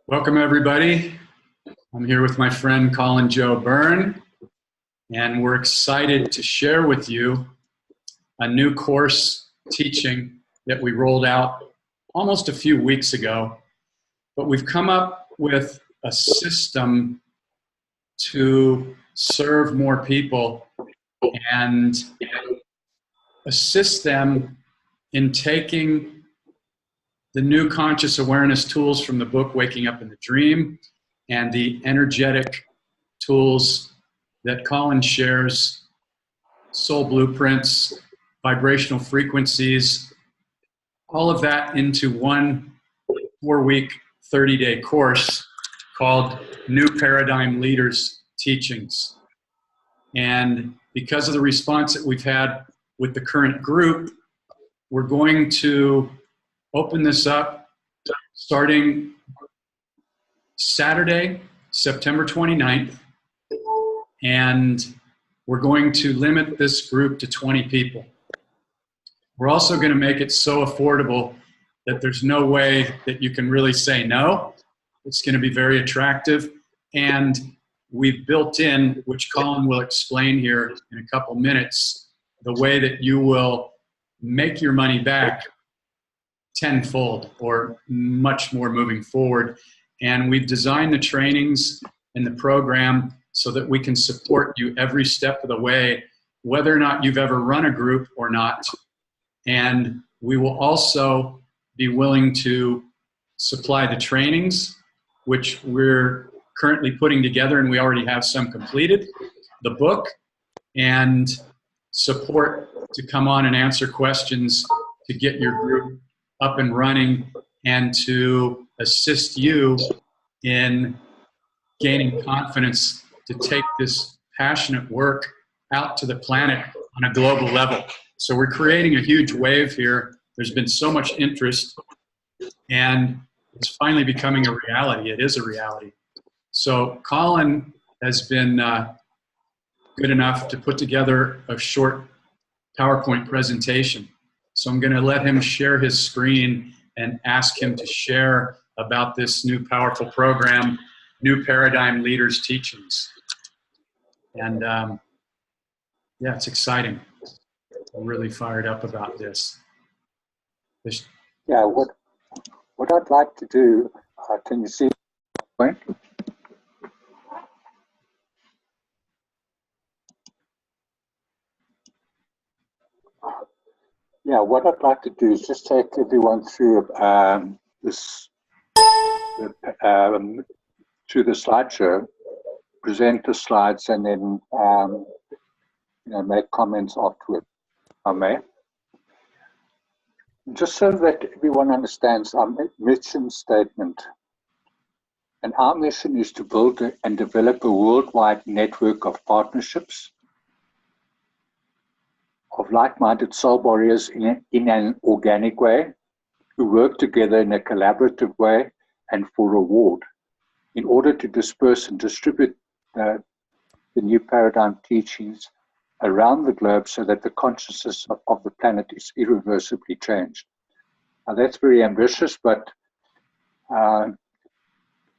Welcome, everybody. I'm here with my friend Colin Joe Byrne, and we're excited to share with you a new course teaching that we rolled out almost a few weeks ago. But we've come up with a system to serve more people and assist them in taking the new conscious awareness tools from the book Waking Up in the Dream and the energetic tools that Colin shares, soul blueprints, vibrational frequencies, all of that into one 4-week, 30-day course called New Paradigm Leaders Teachings. And because of the response that we've had with the current group, we're going to open this up starting Saturday, September 29th, and we're going to limit this group to 20 people. We're also going to make it so affordable that there's no way that you can really say no. It's going to be very attractive, and we've built in, which Colin will explain here in a couple minutes, the way that you will make your money back tenfold or much more moving forward. And we've designed the trainings and the program so that we can support you every step of the way, whether or not you've ever run a group or not. And we will also be willing to supply the trainings, which we're currently putting together, and we already have some completed, the book, and support to come on and answer questions to get your group up and running and to assist you in gaining confidence to take this passionate work out to the planet on a global level. So we're creating a huge wave here. There's been so much interest, and it's finally becoming a reality. It is a reality. So Colin has been good enough to put together a short PowerPoint presentation. So I'm going to let him share his screen and ask him to share about this new powerful program, New Paradigm Leaders Teachings. And yeah, it's exciting. I'm really fired up about this. Yeah, what I'd like to do, can you see the point? Yeah, what I'd like to do is just take everyone through through the slideshow, present the slides, and then make comments afterward. I may. Just so that everyone understands our mission statement. And our mission is to build and develop a worldwide network of partnerships of like-minded soul warriors in an organic way, who work together in a collaborative way and for reward, in order to disperse and distribute the new paradigm teachings around the globe so that the consciousness of the planet is irreversibly changed. Now that's very ambitious, but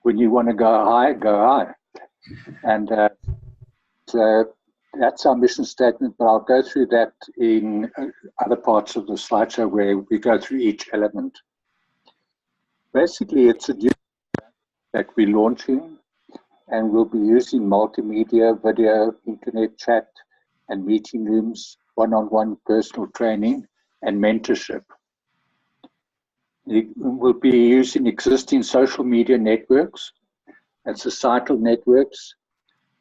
when you want to go high, go high. And so that's our mission statement, but I'll go through that in other parts of the slideshow where we go through each element. Basically, it's a new that we're launching, and we'll be using multimedia, video, internet chat, and meeting rooms, one-on-one personal training, and mentorship. We'll be using existing social media networks and societal networks,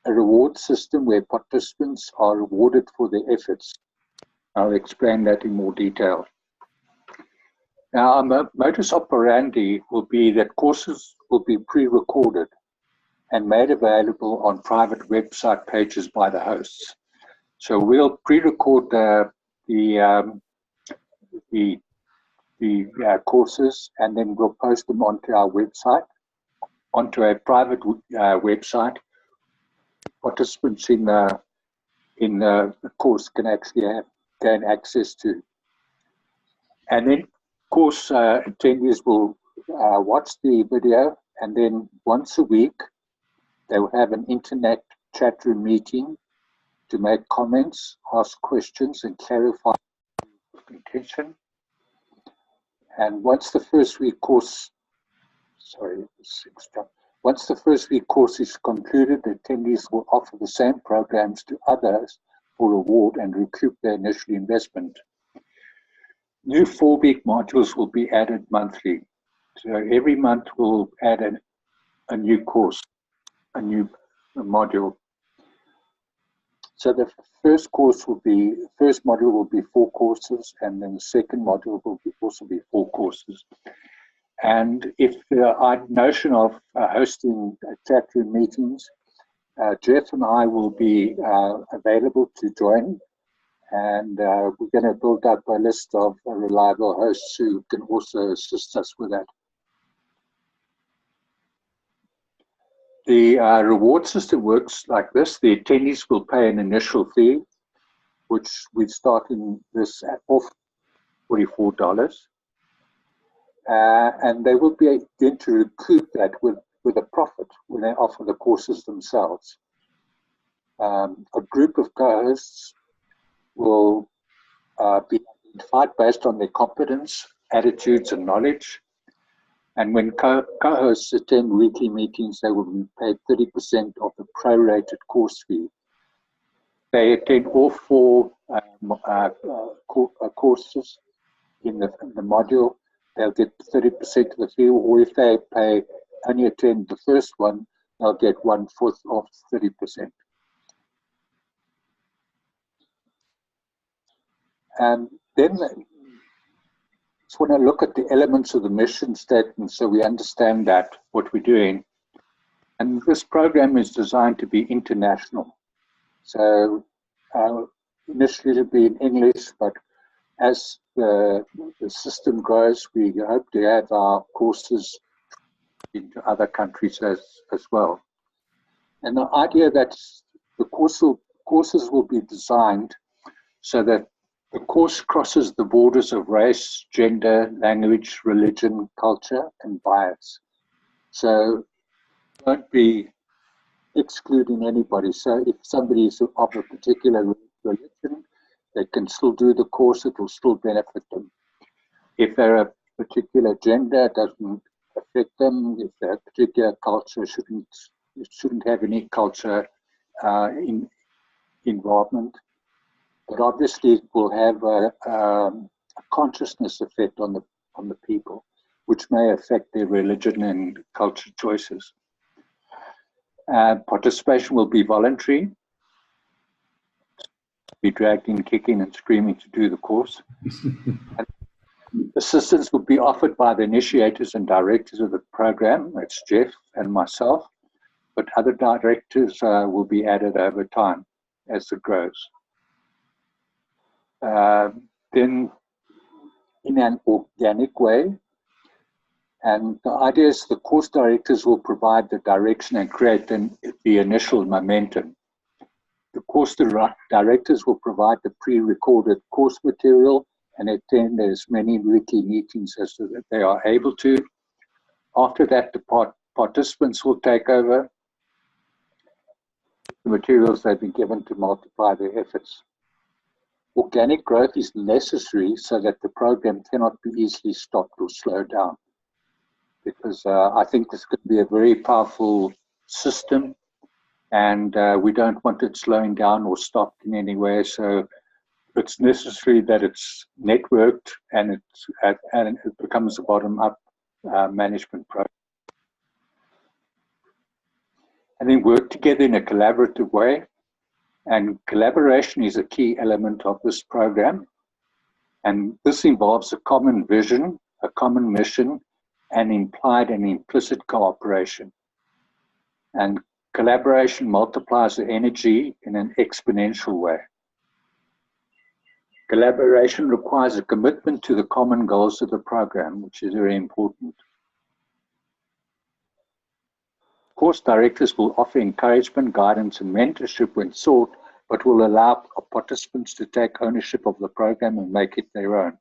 a reward system where participants are rewarded for their efforts. I'll explain that in more detail. Now, our modus operandi will be that courses will be pre-recorded and made available on private website pages by the hosts. So we'll pre-record the courses, and then we'll post them onto our website, onto a private website. Participants in the course can actually gain access to. And then course attendees will watch the video, and then once a week, they will have an internet chat room meeting to make comments, ask questions, and clarify intention. And once the first week course, once the first week course is concluded, the attendees will offer the same programs to others for reward and recoup their initial investment. New 4-week modules will be added monthly. So every month we'll add a new course, a new module. So the first module will be 4 courses, and then the second module will also be 4 courses. And if the notion of hosting chat room meetings, Jeff and I will be available to join, and we're going to build up a list of reliable hosts who can also assist us with that. The reward system works like this. The attendees will pay an initial fee, which we're starting this at off $44. And they will be going to recoup that with a profit when they offer the courses themselves. A group of co-hosts will be identified based on their competence, attitudes, and knowledge. And when co-hosts attend weekly meetings, they will be paid 30% of the prorated course fee. They attend all 4 courses in the module, they'll get 30% of the fee, or if they only attend the first one, they'll get 1/4 of 30%. And then just want to look at the elements of the mission statement so we understand that, what we're doing. And this program is designed to be international. So initially it'll be in English, but as the system grows, we hope to have our courses into other countries as well. And the idea that the courses will be designed so that the course crosses the borders of race, gender, language, religion, culture, and bias. So it won't be excluding anybody. So if somebody is of a particular religion, they can still do the course, it will still benefit them. If they're a particular gender, it doesn't affect them. If they're a particular culture, it shouldn't have any culture involvement. But obviously it will have a consciousness effect on the people, which may affect their religion and culture choices. Participation will be voluntary. Be dragged in kicking and screaming to do the course. Assistance will be offered by the initiators and directors of the program. That's Jeff and myself, but other directors will be added over time as it grows. Then in an organic way, and the idea is the course directors will provide the direction and create the initial momentum. The course directors will provide the pre-recorded course material and attend as many weekly meetings as they are able to. After that, the participants will take over the materials they've been given to multiply their efforts. Organic growth is necessary so that the program cannot be easily stopped or slowed down, because I think this could be a very powerful system, and we don't want it slowing down or stopped in any way. So it's necessary that it's networked and it becomes a bottom-up management program. And then work together in a collaborative way. And collaboration is a key element of this program. And this involves a common vision, a common mission, and implied and implicit cooperation. And collaboration multiplies the energy in an exponential way. Collaboration requires a commitment to the common goals of the program, which is very important. Course directors will offer encouragement, guidance, and mentorship when sought, but will allow participants to take ownership of the program and make it their own.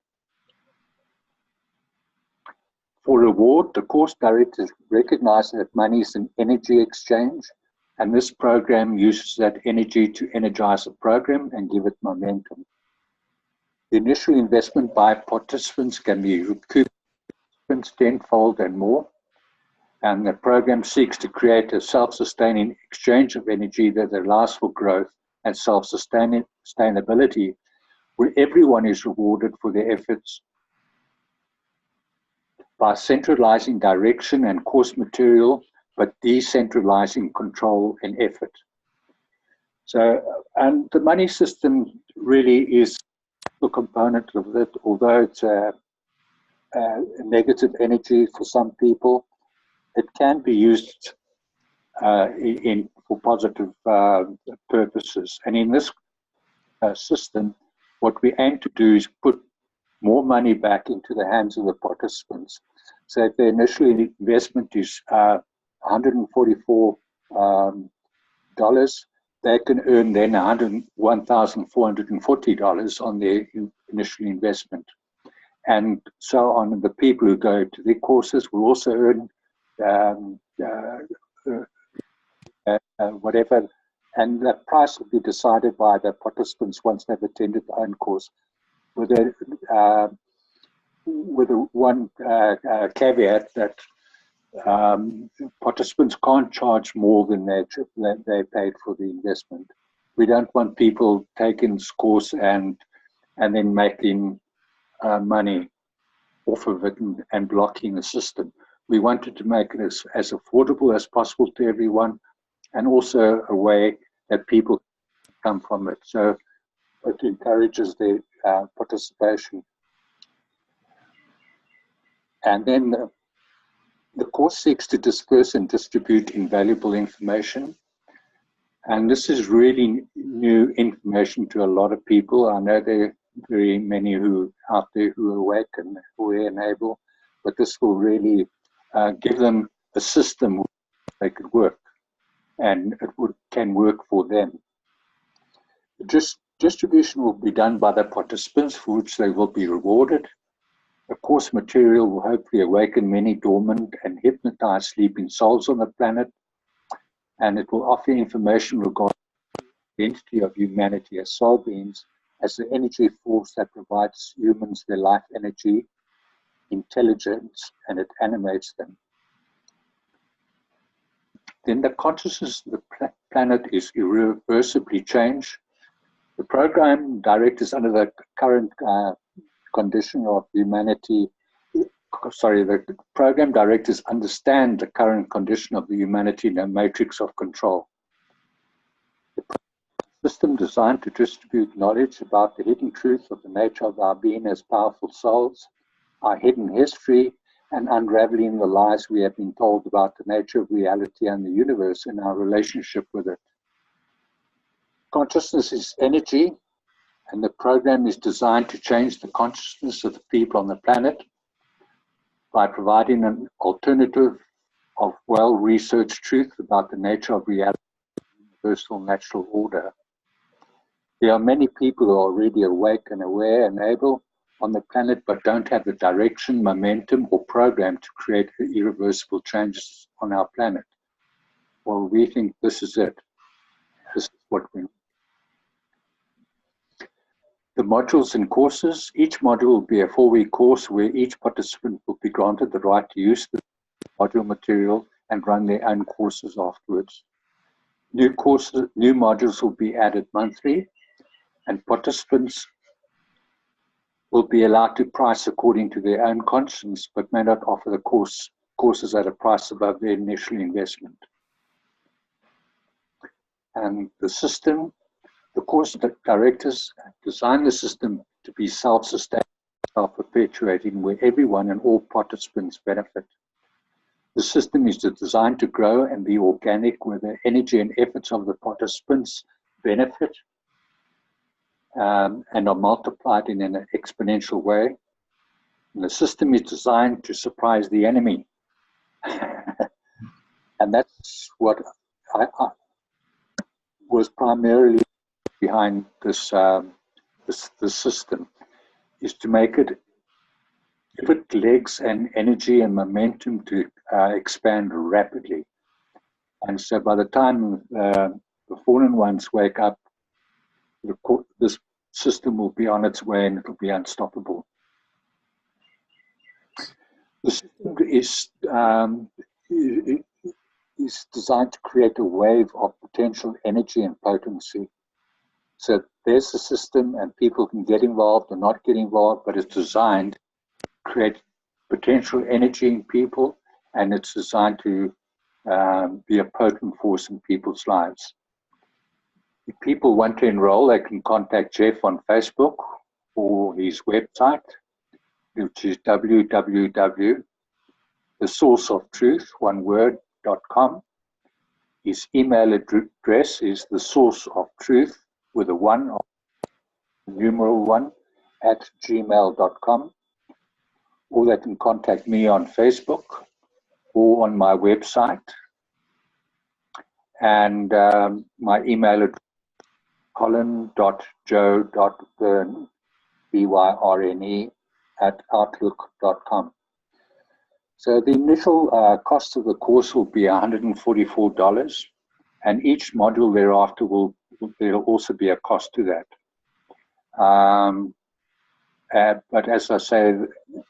For reward, the course directors recognize that money is an energy exchange, and this program uses that energy to energize the program and give it momentum. The initial investment by participants can be recouped tenfold and more, and the program seeks to create a self-sustaining exchange of energy that allows for growth and self-sustainability, where everyone is rewarded for their efforts by centralizing direction and course material, but decentralizing control and effort. So, and the money system really is a component of it, although it's a negative energy for some people. It can be used for positive purposes. And in this system, what we aim to do is put more money back into the hands of the participants. So if the initial investment is $144, they can earn then $1,440 on their initial investment. And so on. The people who go to the courses will also earn whatever, and the price will be decided by the participants once they've attended the own course, with one caveat that participants can't charge more than they paid for the investment. We don't want people taking this course and then making money off of it and blocking the system. We wanted to make it as affordable as possible to everyone, and also a way that people come from it. So it encourages their participation. And then the course seeks to disperse and distribute invaluable information. And this is really new information to a lot of people. I know there are very many who out there who are awake and who are able, but this will really give them a system where they could work, and it can work for them. Distribution will be done by the participants, for which they will be rewarded. The course material will hopefully awaken many dormant and hypnotized sleeping souls on the planet, and it will offer information regarding the identity of humanity as soul beings, as the energy force that provides humans their life energy, intelligence, and it animates them. Then the consciousness of the planet is irreversibly changed. The program directors under the current condition of humanity, the program directors understand the current condition of the humanity in a matrix of control. The system designed to distribute knowledge about the hidden truth of the nature of our being as powerful souls, our hidden history, and unraveling the lies we have been told about the nature of reality and the universe and our relationship with it. Consciousness is energy, and the program is designed to change the consciousness of the people on the planet by providing an alternative of well-researched truth about the nature of reality and universal natural order. There are many people who are already awake and aware and able on the planet, but don't have the direction, momentum, or program to create irreversible changes on our planet. Well, we think this is it. This is what we need. The modules and courses. Each module will be a 4-week course where each participant will be granted the right to use the module material and run their own courses afterwards. New modules will be added monthly, and participants will be allowed to price according to their own conscience, but may not offer the courses at a price above their initial investment. And the system, the course directors design the system to be self-sustaining, self-perpetuating, where everyone and all participants benefit. The system is designed to grow and be organic, where the energy and efforts of the participants benefit and are multiplied in an exponential way. And the system is designed to surprise the enemy. And that's what I was primarily behind this, this system, is to make it give it legs and energy and momentum to expand rapidly. And so by the time the fallen ones wake up, this system will be on its way and it will be unstoppable. The system is designed to create a wave of potential energy and potency. So there's a system and people can get involved or not get involved, but it's designed to create potential energy in people, and it's designed to be a potent force in people's lives. If people want to enroll, they can contact Jeff on Facebook or his website, which is www.thesourceoftruth.com. His email address is thesourceoftruth with a 1, numeral 1, @gmail.com. Or they can contact me on Facebook or on my website. And my email address is colin.joe.byrne, BYRNE, @outlook.com. So the initial cost of the course will be $144, and each module thereafter there'll also be a cost to that. But as I say,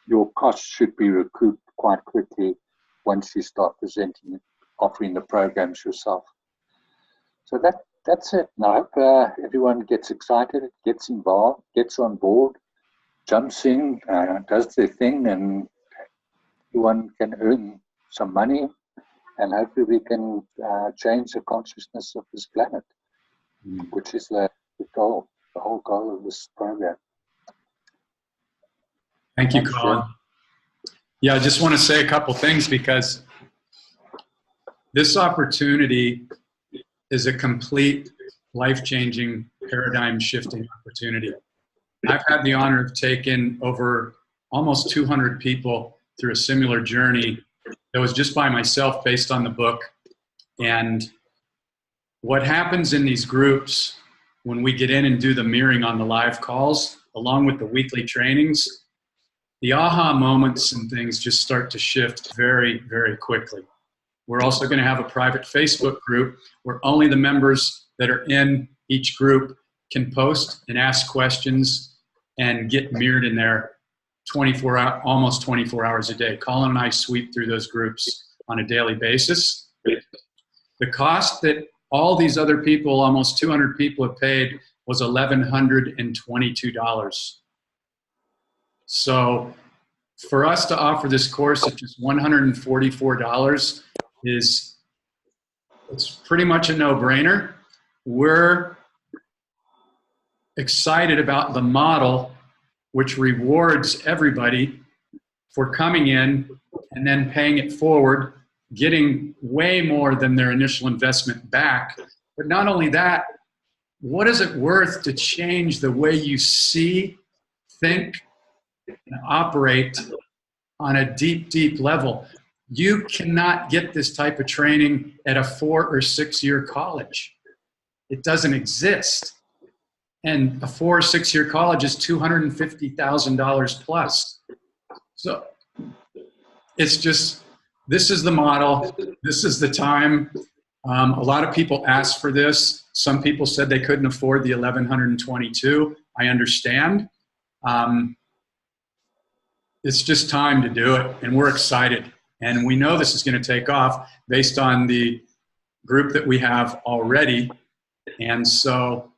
your costs should be recouped quite quickly once you start presenting, offering the programs yourself. So that's it. And I hope everyone gets excited, gets involved, gets on board, jumps in, does their thing, and everyone can earn some money, and hopefully we can change the consciousness of this planet, which is the goal, the whole goal of this program. Thank you, Colin. Yeah, I just want to say a couple things, because this opportunity is a complete life-changing, paradigm-shifting opportunity. I've had the honor of taking over almost 200 people through a similar journey that was just by myself based on the book. And what happens in these groups when we get in and do the mirroring on the live calls, along with the weekly trainings, the aha moments and things just start to shift very, very quickly. We're also going to have a private Facebook group where only the members that are in each group can post and ask questions and get mirrored in there almost 24 hours a day. Colin and I sweep through those groups on a daily basis. The cost that all these other people, almost 200 people, have paid was $1,122. So for us to offer this course at just $144 it's pretty much a no-brainer. We're excited about the model which rewards everybody for coming in and then paying it forward, getting way more than their initial investment back. But not only that, what is it worth to change the way you see, think, and operate on a deep, deep level? You cannot get this type of training at a 4 or 6 year college. It doesn't exist. And a 4 or 6 year college is $250,000 plus. So it's just, this is the model. This is the time. A lot of people asked for this. Some people said they couldn't afford the $1,122. I understand. It's just time to do it, and we're excited. And we know this is going to take off based on the group that we have already. And so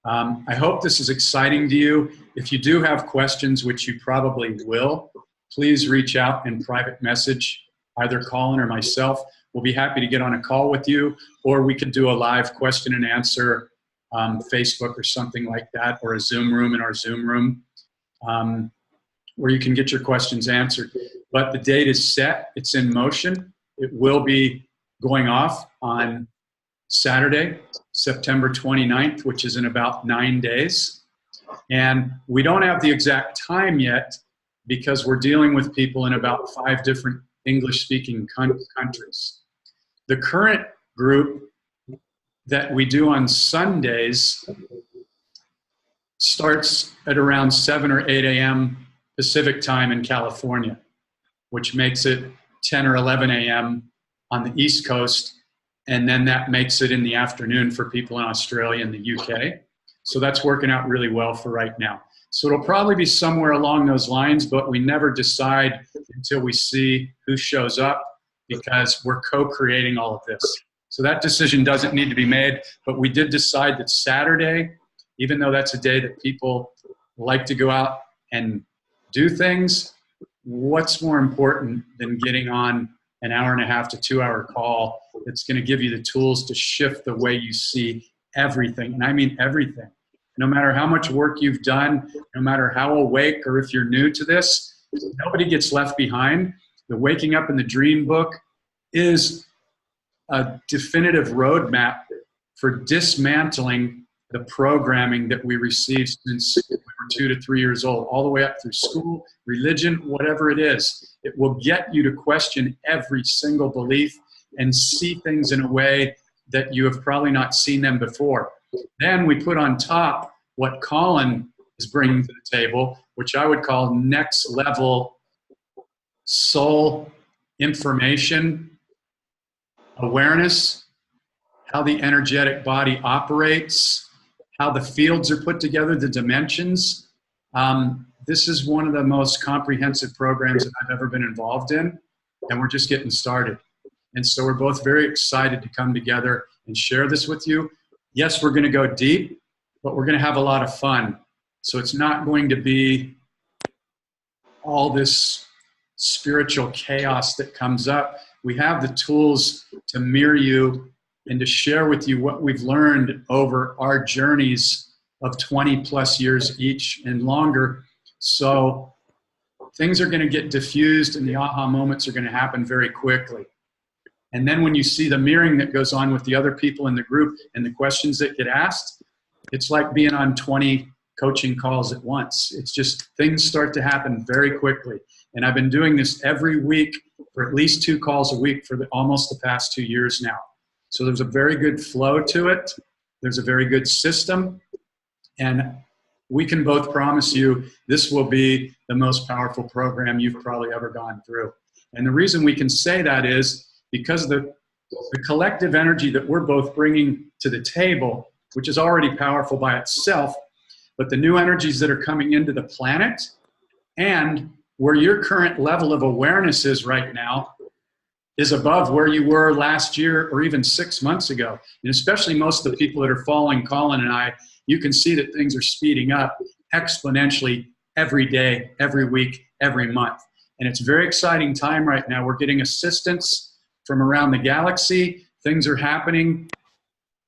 I hope this is exciting to you. If you do have questions, which you probably will, please reach out in private message, either Colin or myself. We'll be happy to get on a call with you, or we could do a live question and answer Facebook or something like that, or a Zoom room in our Zoom room, where you can get your questions answered. But the date is set. It's in motion. It will be going off on Saturday, September 29th, which is in about 9 days. And we don't have the exact time yet because we're dealing with people in about 5 different English-speaking countries. The current group that we do on Sundays starts at around 7 or 8 a.m. Pacific time in California, which makes it 10 or 11 a.m. on the East Coast. And then that makes it in the afternoon for people in Australia and the UK. So that's working out really well for right now. So it'll probably be somewhere along those lines, but we never decide until we see who shows up, because we're co-creating all of this. So that decision doesn't need to be made, but we did decide that Saturday, even though that's a day that people like to go out and do things, what's more important than getting on an hour and a half to 2 hour call that's going to give you the tools to shift the way you see everything? And I mean everything. No matter how much work you've done, no matter how awake or if you're new to this, nobody gets left behind. The Waking Up in the Dream book is a definitive roadmap for dismantling the programming that we received since we were 2 to 3 years old, all the way up through school, religion, whatever it is. It will get you to question every single belief and see things in a way that you have probably not seen them before. Then we put on top what Colin is bringing to the table, which I would call next level soul information, awareness, how the energetic body operates, how the fields are put together, the dimensions. This is one of the most comprehensive programs that I've ever been involved in, and we're just getting started. And so we're both very excited to come together and share this with you. Yes, we're going to go deep, but we're going to have a lot of fun. So it's not going to be all this spiritual chaos that comes up. We have the tools to mirror you and to share with you what we've learned over our journeys of 20 plus years each and longer. So things are going to get diffused and the aha moments are going to happen very quickly. And then when you see the mirroring that goes on with the other people in the group and the questions that get asked, it's like being on 20 coaching calls at once. It's just things start to happen very quickly. And I've been doing this every week for at least 2 calls a week for almost the past 2 years now. So there's a very good flow to it. There's a very good system. And we can both promise you this will be the most powerful program you've probably ever gone through. And the reason we can say that is because the collective energy that we're both bringing to the table, which is already powerful by itself, but the new energies that are coming into the planet and where your current level of awareness is right now is above where you were last year or even 6 months ago. And especially most of the people that are following Colin and I, you can see that things are speeding up exponentially every day, every week, every month. And it's a very exciting time right now. We're getting assistance from around the galaxy. Things are happening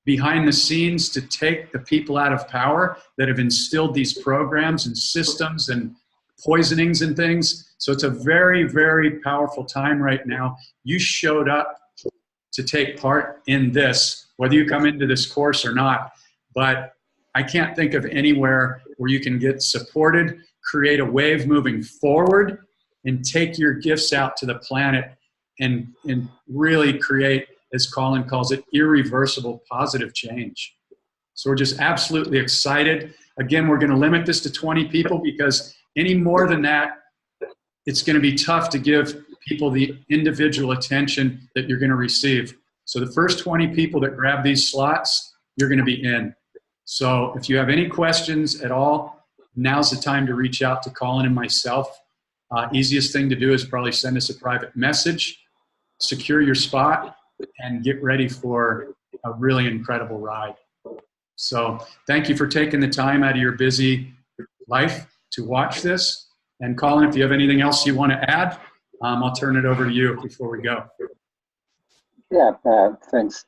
behind the scenes to take the people out of power that have instilled these programs and systems and poisonings and things. So it's a very, very powerful time right now. You showed up to take part in this, whether you come into this course or not. But I can't think of anywhere where you can get supported, create a wave moving forward, and take your gifts out to the planet and really create, as Colin calls it, irreversible positive change. So we're just absolutely excited. Again, we're going to limit this to 20 people because any more than that, it's going to be tough to give people the individual attention that you're going to receive. So the first 20 people that grab these slots, you're going to be in. So if you have any questions at all, now's the time to reach out to Colin and myself. Easiest thing to do is probably send us a private message, secure your spot, and get ready for a really incredible ride. So thank you for taking the time out of your busy life to watch this. And Colin, if you have anything else you want to add, I'll turn it over to you before we go. Yeah, thanks.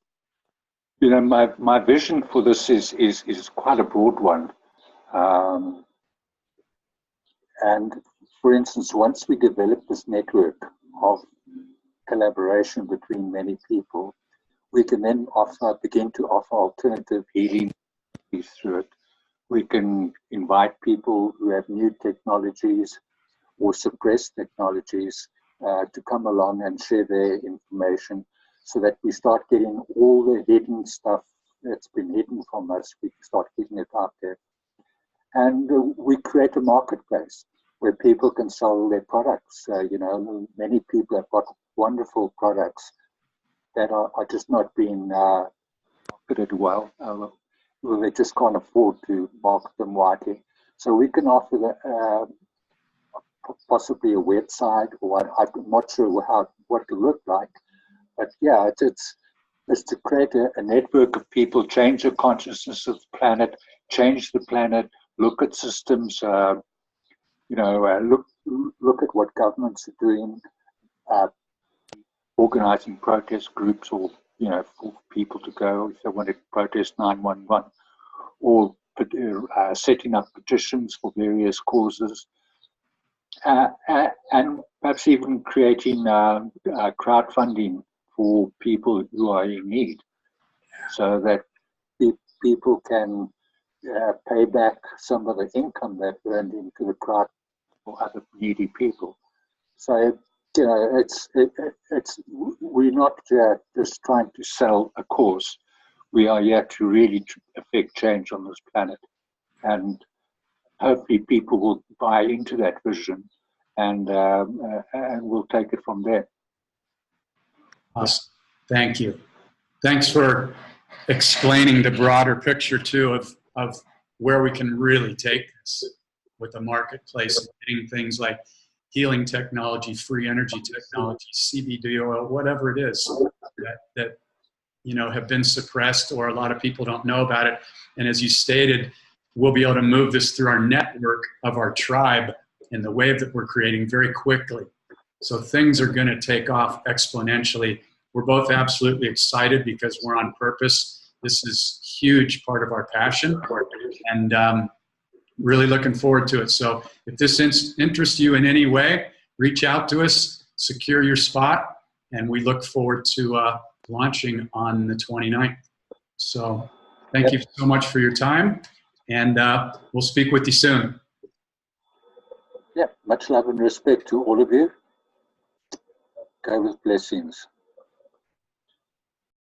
You know, my vision for this is quite a broad one. And for instance, once we develop this network of collaboration between many people, we can then begin to offer alternative healing through it. We can invite people who have new technologies or suppressed technologies to come along and share their information so that we start getting all the hidden stuff that's been hidden from us. We can start getting it out there. And we create a marketplace. where people can sell their products. You know, many people have got wonderful products that are just not being marketed well. Well, they just can't afford to market them widely. So we can offer possibly a website, or I'm not sure what it look like. But yeah, it's to create a network of people, change the consciousness of the planet, change the planet, look at systems, you know, look at what governments are doing, organizing protest groups, or, you know, for people to go if they want to protest 911, or setting up petitions for various causes, and perhaps even creating crowdfunding for people who are in need, so that people can pay back some of the income they've earned into the crowd for other needy people. So, you know, we're not just trying to sell a cause. We are here to really affect change on this planet, and hopefully people will buy into that vision, and we'll take it from there. Awesome. Thank you. Thanks for explaining the broader picture too of where we can really take this with the marketplace, and getting things like healing technology, free energy technology, CBD oil, whatever it is that you know have been suppressed, or a lot of people don't know about it. And as you stated, we'll be able to move this through our network of our tribe in the wave that we're creating very quickly. So things are going to take off exponentially. We're both absolutely excited because we're on purpose. This is a huge part of our passion, and really looking forward to it. So if this interests you in any way, reach out to us, secure your spot, and we look forward to launching on the 29th. So thank you so much for your time, and we'll speak with you soon. Yeah, much love and respect to all of you. Go with blessings.